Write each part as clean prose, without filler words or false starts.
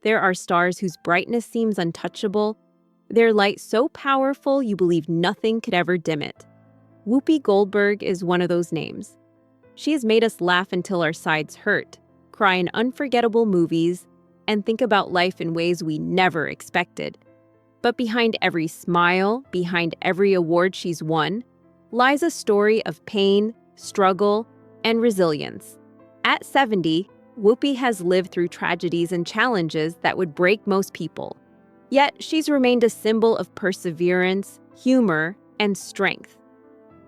There are stars whose brightness seems untouchable, their light so powerful you believe nothing could ever dim it. Whoopi Goldberg is one of those names. She has made us laugh until our sides hurt, cry in unforgettable movies, and think about life in ways we never expected. But behind every smile, behind every award she's won, lies a story of pain, struggle, and resilience. At 70, Whoopi has lived through tragedies and challenges that would break most people. Yet she's remained a symbol of perseverance, humor, and strength.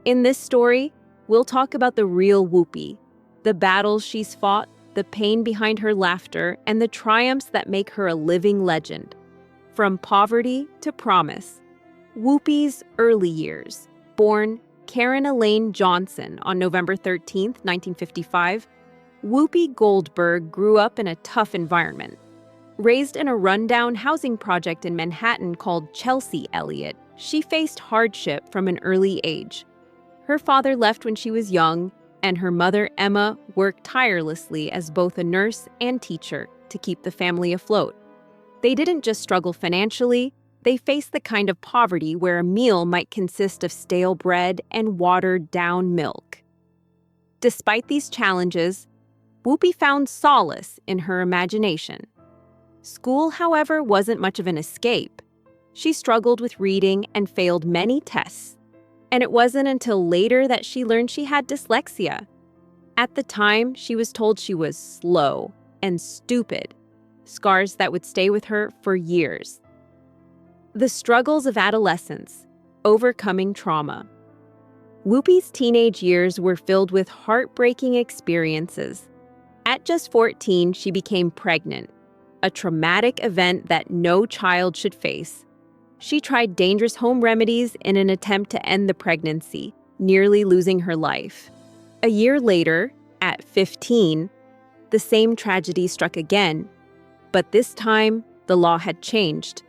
In this story, we'll talk about the real Whoopi, the battles she's fought, the pain behind her laughter, and the triumphs that make her a living legend. From poverty to promise. Whoopi's early years. Born Karen Elaine Johnson on November 13, 1955, Whoopi Goldberg grew up in a tough environment. Raised in a rundown housing project in Manhattan called Chelsea Elliott, she faced hardship from an early age. Her father left when she was young, and her mother, Emma, worked tirelessly as both a nurse and teacher to keep the family afloat. They didn't just struggle financially, they faced the kind of poverty where a meal might consist of stale bread and watered-down milk. Despite these challenges, Whoopi found solace in her imagination. School, however, wasn't much of an escape. She struggled with reading and failed many tests. And it wasn't until later that she learned she had dyslexia. At the time, she was told she was slow and stupid, scars that would stay with her for years. The struggles of adolescence, overcoming trauma. Whoopi's teenage years were filled with heartbreaking experiences. At just 14, she became pregnant, a traumatic event that no child should face. She tried dangerous home remedies in an attempt to end the pregnancy, nearly losing her life. A year later, at 15, the same tragedy struck again, but this time the law had changed,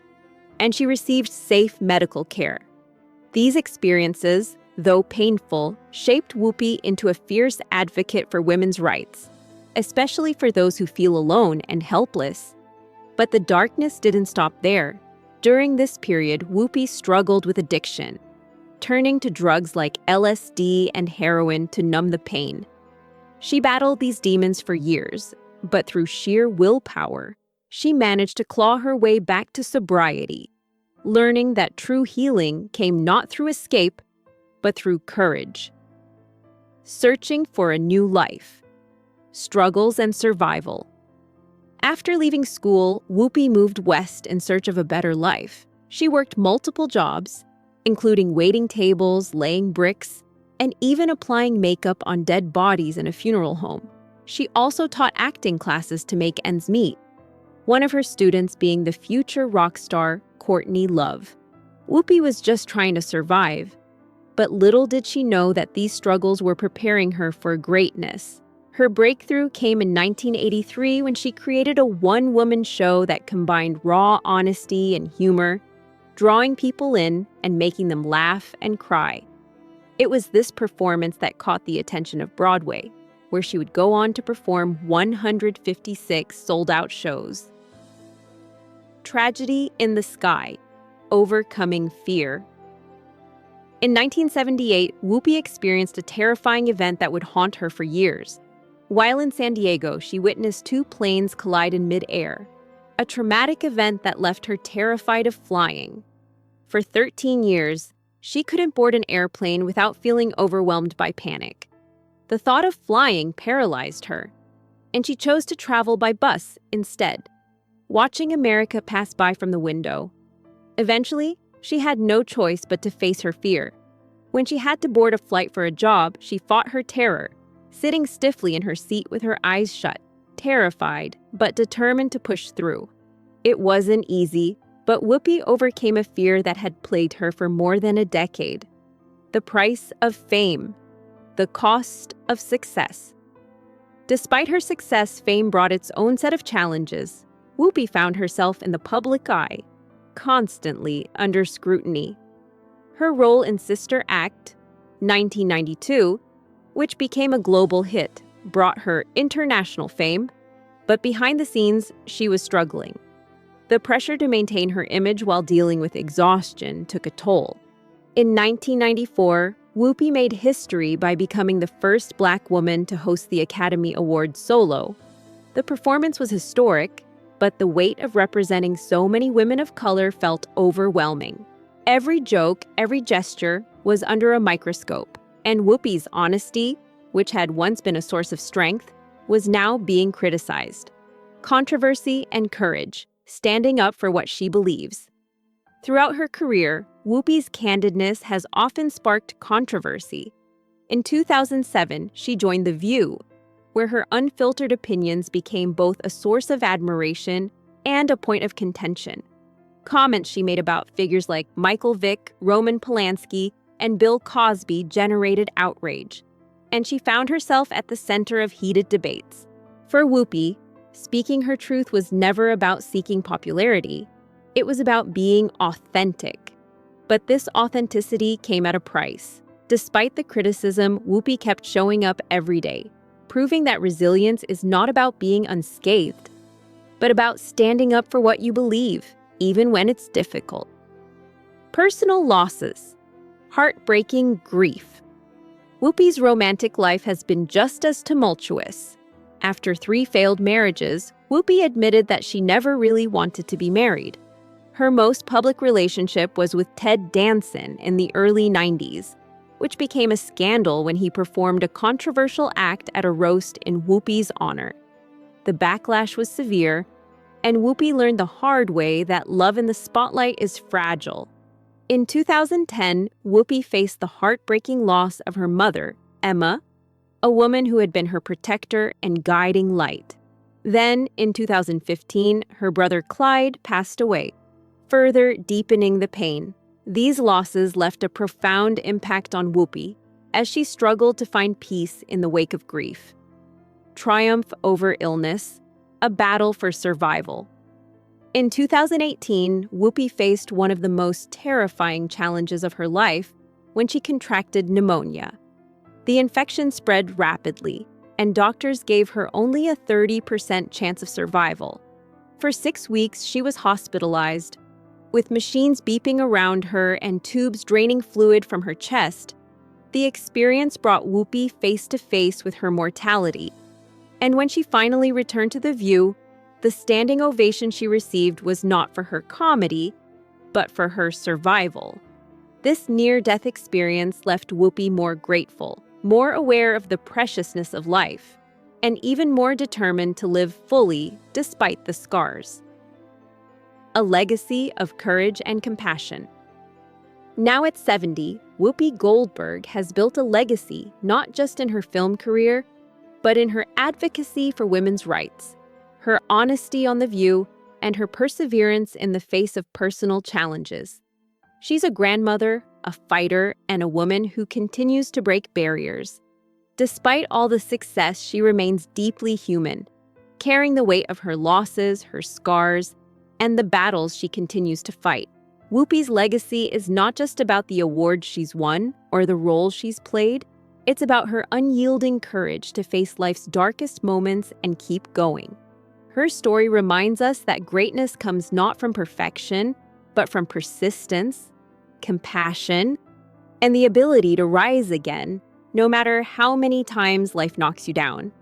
and she received safe medical care. These experiences, though painful, shaped Whoopi into a fierce advocate for women's rights, especially for those who feel alone and helpless. But the darkness didn't stop there. During this period, Whoopi struggled with addiction, turning to drugs like LSD and heroin to numb the pain. She battled these demons for years, but through sheer willpower, she managed to claw her way back to sobriety, learning that true healing came not through escape, but through courage. Searching for a new life. Struggles and survival. After leaving school, Whoopi moved west in search of a better life. She worked multiple jobs, including waiting tables, laying bricks, and even applying makeup on dead bodies in a funeral home. She also taught acting classes to make ends meet, one of her students being the future rock star Courtney Love. Whoopi was just trying to survive, but little did she know that these struggles were preparing her for greatness. Her breakthrough came in 1983 when she created a one-woman show that combined raw honesty and humor, drawing people in and making them laugh and cry. It was this performance that caught the attention of Broadway, where she would go on to perform 156 sold-out shows. Tragedy in the Sky, Overcoming Fear. In 1978, Whoopi experienced a terrifying event that would haunt her for years. While in San Diego, she witnessed two planes collide in mid-air, a traumatic event that left her terrified of flying. For 13 years, she couldn't board an airplane without feeling overwhelmed by panic. The thought of flying paralyzed her, and she chose to travel by bus instead, watching America pass by from the window. Eventually, she had no choice but to face her fear. When she had to board a flight for a job, she fought her terror, sitting stiffly in her seat with her eyes shut, terrified, but determined to push through. It wasn't easy, but Whoopi overcame a fear that had plagued her for more than a decade. The price of fame. The cost of success. Despite her success, fame brought its own set of challenges. Whoopi found herself in the public eye, constantly under scrutiny. Her role in Sister Act, 1992, which became a global hit, brought her international fame, but behind the scenes, she was struggling. The pressure to maintain her image while dealing with exhaustion took a toll. In 1994, Whoopi made history by becoming the first Black woman to host the Academy Awards solo. The performance was historic, but the weight of representing so many women of color felt overwhelming. Every joke, every gesture was under a microscope, and Whoopi's honesty, which had once been a source of strength, was now being criticized. Controversy and courage, standing up for what she believes. Throughout her career, Whoopi's candidness has often sparked controversy. In 2007, she joined The View, where her unfiltered opinions became both a source of admiration and a point of contention. Comments she made about figures like Michael Vick, Roman Polanski, and Bill Cosby generated outrage, and she found herself at the center of heated debates. For Whoopi, speaking her truth was never about seeking popularity. It was about being authentic. But this authenticity came at a price. Despite the criticism, Whoopi kept showing up every day, proving that resilience is not about being unscathed, but about standing up for what you believe, even when it's difficult. Personal losses. Heartbreaking grief. Whoopi's romantic life has been just as tumultuous. After 3 failed marriages, Whoopi admitted that she never really wanted to be married. Her most public relationship was with Ted Danson in the early 90s, which became a scandal when he performed a controversial act at a roast in Whoopi's honor. The backlash was severe, and Whoopi learned the hard way that love in the spotlight is fragile. In 2010, Whoopi faced the heartbreaking loss of her mother, Emma, a woman who had been her protector and guiding light. Then, in 2015, her brother Clyde passed away, further deepening the pain. These losses left a profound impact on Whoopi as she struggled to find peace in the wake of grief. Triumph over illness, a battle for survival. In 2018, Whoopi faced one of the most terrifying challenges of her life when she contracted pneumonia. The infection spread rapidly, and doctors gave her only a 30% chance of survival. For 6 weeks, she was hospitalized, with machines beeping around her and tubes draining fluid from her chest. The experience brought Whoopi face to face with her mortality. And when she finally returned to The View, the standing ovation she received was not for her comedy, but for her survival. This near-death experience left Whoopi more grateful, more aware of the preciousness of life, and even more determined to live fully despite the scars. A legacy of courage and compassion. Now at 70, Whoopi Goldberg has built a legacy not just in her film career, but in her advocacy for women's rights, her honesty on The View, and her perseverance in the face of personal challenges. She's a grandmother, a fighter, and a woman who continues to break barriers. Despite all the success, she remains deeply human, carrying the weight of her losses, her scars, and the battles she continues to fight. Whoopi's legacy is not just about the awards she's won or the roles she's played. It's about her unyielding courage to face life's darkest moments and keep going. Her story reminds us that greatness comes not from perfection, but from persistence, compassion, and the ability to rise again, no matter how many times life knocks you down.